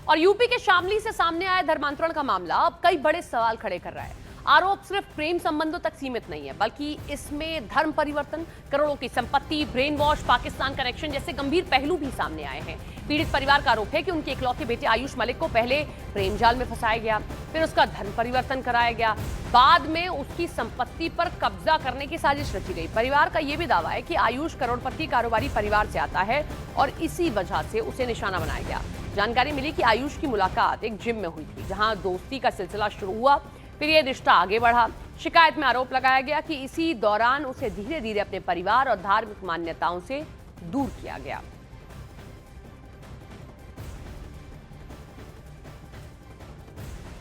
और यूपी के शामली से सामने आया धर्मांतरण का मामला अब कई बड़े सवाल खड़े कर रहा है। आरोप सिर्फ प्रेम संबंधों तक सीमित नहीं है, बल्कि इसमें धर्म परिवर्तन, करोड़ों की संपत्ति, ब्रेन वॉश, पाकिस्तान कनेक्शन जैसे गंभीर पहलू भी सामने आए हैं। पीड़ित परिवार का आरोप है कि उनके इकलौते बेटे आयुष मलिक को पहले प्रेम जाल में फंसाया गया, फिर उसका धर्म परिवर्तन कराया गया, बाद में उसकी संपत्ति पर कब्जा करने की साजिश रची गई। परिवार का यह भी दावा है कि आयुष करोड़पति कारोबारी परिवार से आता है और इसी वजह से उसे निशाना बनाया गया। जानकारी मिली कि आयुष की मुलाकात एक जिम में हुई थी, जहां दोस्ती का सिलसिला शुरू हुआ, फिर यह रिश्ता आगे बढ़ा। शिकायत में आरोप लगाया गया कि इसी दौरान उसे धीरे धीरे अपने परिवार और धार्मिक मान्यताओं से दूर किया गया।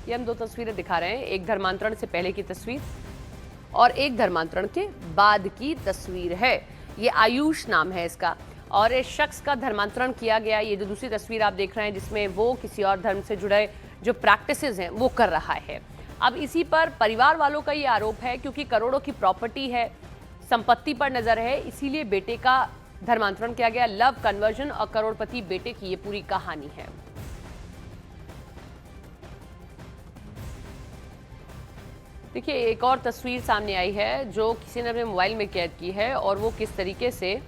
ये हम दो तस्वीरें दिखा रहे हैं, एक धर्मांतरण से पहले की तस्वीर और एक धर्मांतरण के बाद की तस्वीर है। ये आयुष नाम है इसका, और इस शख्स का धर्मांतरण किया गया। ये जो दूसरी तस्वीर आप देख रहे हैं, जिसमें वो किसी और धर्म से जुड़े जो प्रैक्टिसेस हैं वो कर रहा है। अब इसी पर परिवार वालों का ये आरोप है, क्योंकि करोड़ों की प्रॉपर्टी है, संपत्ति पर नजर है, इसीलिए बेटे का धर्मांतरण किया गया। लव कन्वर्जन और करोड़पति बेटे की ये पूरी कहानी है। देखिए, एक और तस्वीर सामने आई है जो किसी ने अपने मोबाइल में कैद की है, और वो किस तरीके से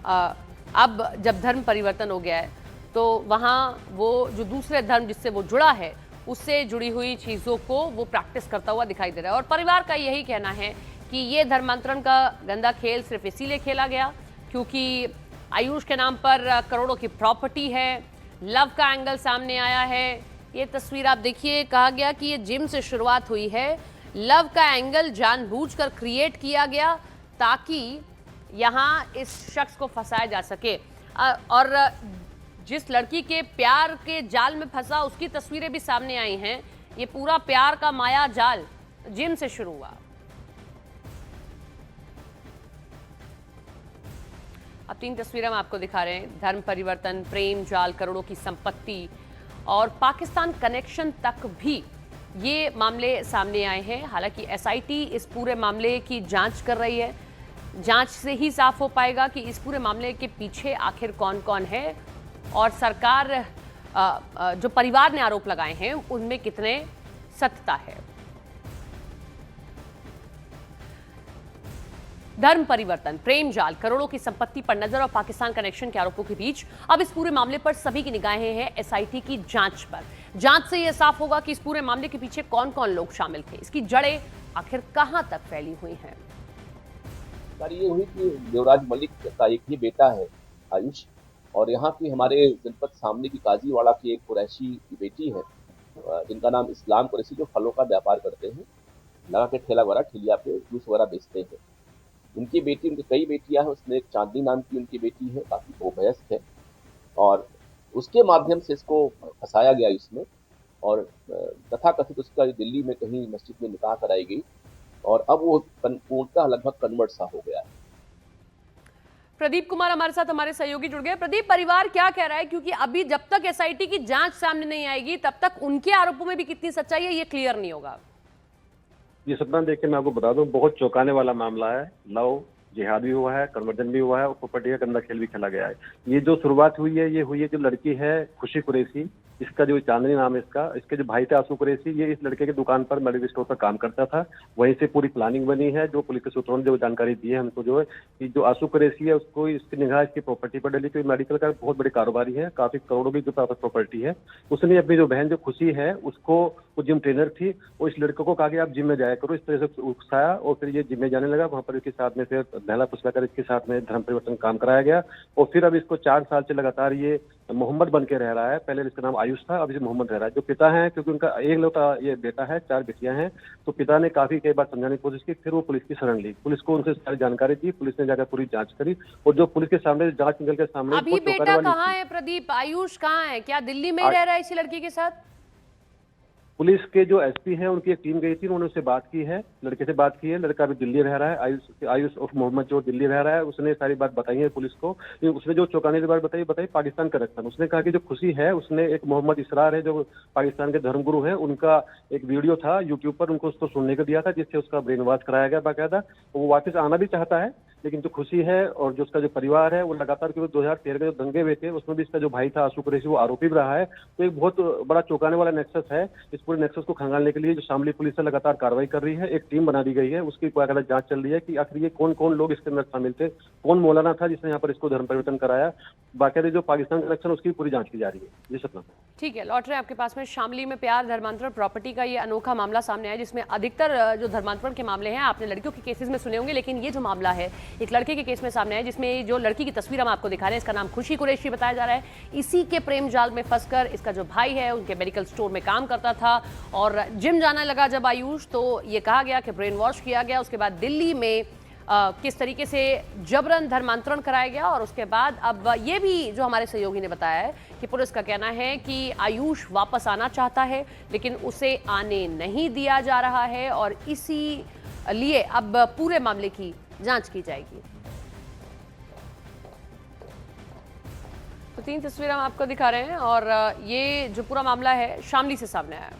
अब जब धर्म परिवर्तन हो गया है तो वहाँ वो जो दूसरे धर्म जिससे वो जुड़ा है उससे जुड़ी हुई चीज़ों को वो प्रैक्टिस करता हुआ दिखाई दे रहा है। और परिवार का यही कहना है कि ये धर्मांतरण का गंदा खेल सिर्फ इसीलिए खेला गया क्योंकि आयुष के नाम पर करोड़ों की प्रॉपर्टी है। लव का एंगल सामने आया है। ये तस्वीर आप देखिए, कहा गया कि ये जिम से शुरुआत हुई है। लव का एंगल जानबूझकर क्रिएट किया गया ताकि यहाँ इस शख्स को फंसाया जा सके, और जिस लड़की के प्यार के जाल में फंसा उसकी तस्वीरें भी सामने आई हैं। ये पूरा प्यार का माया जाल जिम से शुरू हुआ। अब तीन तस्वीरें हम आपको दिखा रहे हैं, धर्म परिवर्तन, प्रेम जाल, करोड़ों की संपत्ति और पाकिस्तान कनेक्शन तक भी ये मामले सामने आए हैं। हालांकि एसआईटी इस पूरे मामले की जांच कर रही है। जांच से ही साफ हो पाएगा कि इस पूरे मामले के पीछे आखिर कौन कौन है, और सरकार जो परिवार ने आरोप लगाए हैं उनमें कितने सत्यता है। धर्म परिवर्तन, प्रेम जाल, करोड़ों की संपत्ति पर नजर और पाकिस्तान कनेक्शन के आरोपों के बीच अब इस पूरे मामले पर सभी की निगाहें हैं एसआईटी की जांच पर। जांच से यह साफ होगा कि इस पूरे मामले के पीछे कौन कौन लोग शामिल थे, इसकी जड़ें आखिर कहां तक फैली हुई हैं। ये हुई कि देवराज मलिक का एक ही बेटा है आयुष, और यहाँ की हमारे जनपद सामने की काजीवाड़ा की एक कुरैशी की बेटी है जिनका नाम इस्लाम कुरैशी, जो फलों का व्यापार करते हैं, लगा के ठेला वगैरह ठेलिया पे जूस वगैरह बेचते हैं। उनकी बेटी, उनकी कई बेटियां हैं, उसमें एक चांदनी नाम की उनकी बेटी है, काफी वयस्क है, और उसके माध्यम से इसको फंसाया गया इसमें, और तथाकथित उसका दिल्ली में कहीं मस्जिद में निकाह कराई गई, और अब वो पूर्णतः लगभग कन्वर्ट सा हो गया है। प्रदीप कुमार हमारे साथ, हमारे सहयोगी जुड़ गए। प्रदीप, परिवार क्या कह रहा है, क्योंकि अभी जब तक एसआईटी की जांच सामने नहीं आएगी तब तक उनके आरोपों में भी कितनी सच्चाई है ये क्लियर नहीं होगा। ये सपना देख के मैं आपको बता दूं, बहुत चौंकाने वाला मामला है। लव जिहाद भी हुआ है, कन्वर्जन भी हुआ है, और प्रॉपर्टी का गंदा खेल भी खेला गया है। ये जो शुरुआत हुई है, ये हुई है जो लड़की है खुशी कुरैशी, इसका जो चांदनी नाम है इसके जो भाई थे आंसू कुरैशी, ये इस लड़के की दुकान पर मेडिकल स्टोर पर काम करता था। वहीं से पूरी प्लानिंग बनी है। जो पुलिस के सूत्रों ने जो जानकारी दी है हमको, जो है कि जो आंसू कुरैशी है उसको इसकी निगाह इसकी प्रॉपर्टी पर डली, क्योंकि मेडिकल का बहुत बड़ी कारोबारी है, काफी करोड़ों की जो प्रॉपर्टी है। उसने अपनी जो बहन जो खुशी है उसको, वो जिम ट्रेनर थी, वो इस लड़के को कहा कि आप जिम में जाया करो, इस तरह से उकसाया, और फिर ये जिम में जाने लगा। वहां पर इसके साथ में फिर नहला फुसला कर इसके साथ में धर्म परिवर्तन काम कराया गया, और फिर अब इसको 4 साल से लगातार ये मोहम्मद बन के रह रहा है। पहले इसका नाम आयुष था, अब इसे मोहम्मद रह रहा है। जो पिता है, क्योंकि उनका एक लौटा ये बेटा है, 4 बेटियां हैं, तो पिता ने काफी कई बार समझाने की कोशिश की, फिर वो पुलिस की शरण ली। पुलिस को उनसे सारी जानकारी दी, पुलिस ने जाकर पूरी जांच करी, और जो पुलिस के सामने जांच निकल के सामने अभी बेटा कहाँ है प्रदीप? आयुष कहाँ है? क्या दिल्ली में ही रह रहा है इसी लड़की के साथ? पुलिस के जो एसपी हैं उनकी एक टीम गई थी, उन्होंने उससे बात की है, लड़के से बात की है। लड़का अभी दिल्ली रह रहा है, आयुष उर्फ मोहम्मद जो दिल्ली रह रहा है, उसने सारी बात बताई है पुलिस को। उसने जो चौंकाने की बात बताई पाकिस्तान कनेक्शन। उसने कहा कि जो खुशी है, उसने एक मोहम्मद इसरार है जो पाकिस्तान के धर्मगुरु हैं, उनका एक वीडियो था यूट्यूब पर, उनको उसको सुनने को दिया था, जिससे उसका ब्रेन वॉश कराया गया बाकायदा। वो वापस आना भी चाहता है, लेकिन जो खुशी है और जो उसका जो परिवार है वो लगातार, क्योंकि 2013 में जो दंगे हुए थे उसमें भी इसका जो भाई था आशू कुरैशी वो आरोपी भी रहा है। तो एक बहुत बड़ा चौंकाने वाला नेक्सस है। इस पूरे नेक्सस को खंगालने के लिए जो शामली पुलिस है लगातार कार्रवाई कर रही है, एक टीम बना दी गई है, उसकी बाकायदा जांच चल रही है कि आखिर ये कौन कौन लोग इसके अंदर शामिल थे, कौन मौलाना था जिसने यहाँ पर इसको धर्म परिवर्तन कराया। बाकायदा जो पाकिस्तान कनेक्शन उसकी पूरी जांच की जा रही है। जी सपना। ठीक है, लौट रहे हैं आपके पास में। शामली में प्यार धर्मांतरण प्रॉपर्टी का ये अनोखा मामला सामने आया, जिसमें अधिकतर जो धर्मांतरण के मामले हैं आपने लड़कियों के केसेस में सुने होंगे, लेकिन ये जो मामला है एक लड़के के केस में सामने आया, जिसमें जो लड़की की तस्वीर हम आपको दिखा रहे हैं, इसका नाम खुशी कुरैशी बताया जा रहा है। इसी के प्रेम जाल में फंसकर इसका जो भाई है उनके मेडिकल स्टोर में काम करता था और जिम जाने लगा जब आयुष, तो ये कहा गया कि ब्रेन वॉश किया गया। उसके बाद दिल्ली में किस तरीके से जबरन धर्मांतरण कराया गया और उसके बाद अब ये भी जो हमारे सहयोगी ने बताया है कि पुलिस का कहना है कि आयुष वापस आना चाहता है लेकिन उसे आने नहीं दिया जा रहा है और इसी लिए अब पूरे मामले की जांच की जाएगी। तो 3 तस्वीरें हम आपको दिखा रहे हैं और ये जो पूरा मामला है शामली से सामने आया है।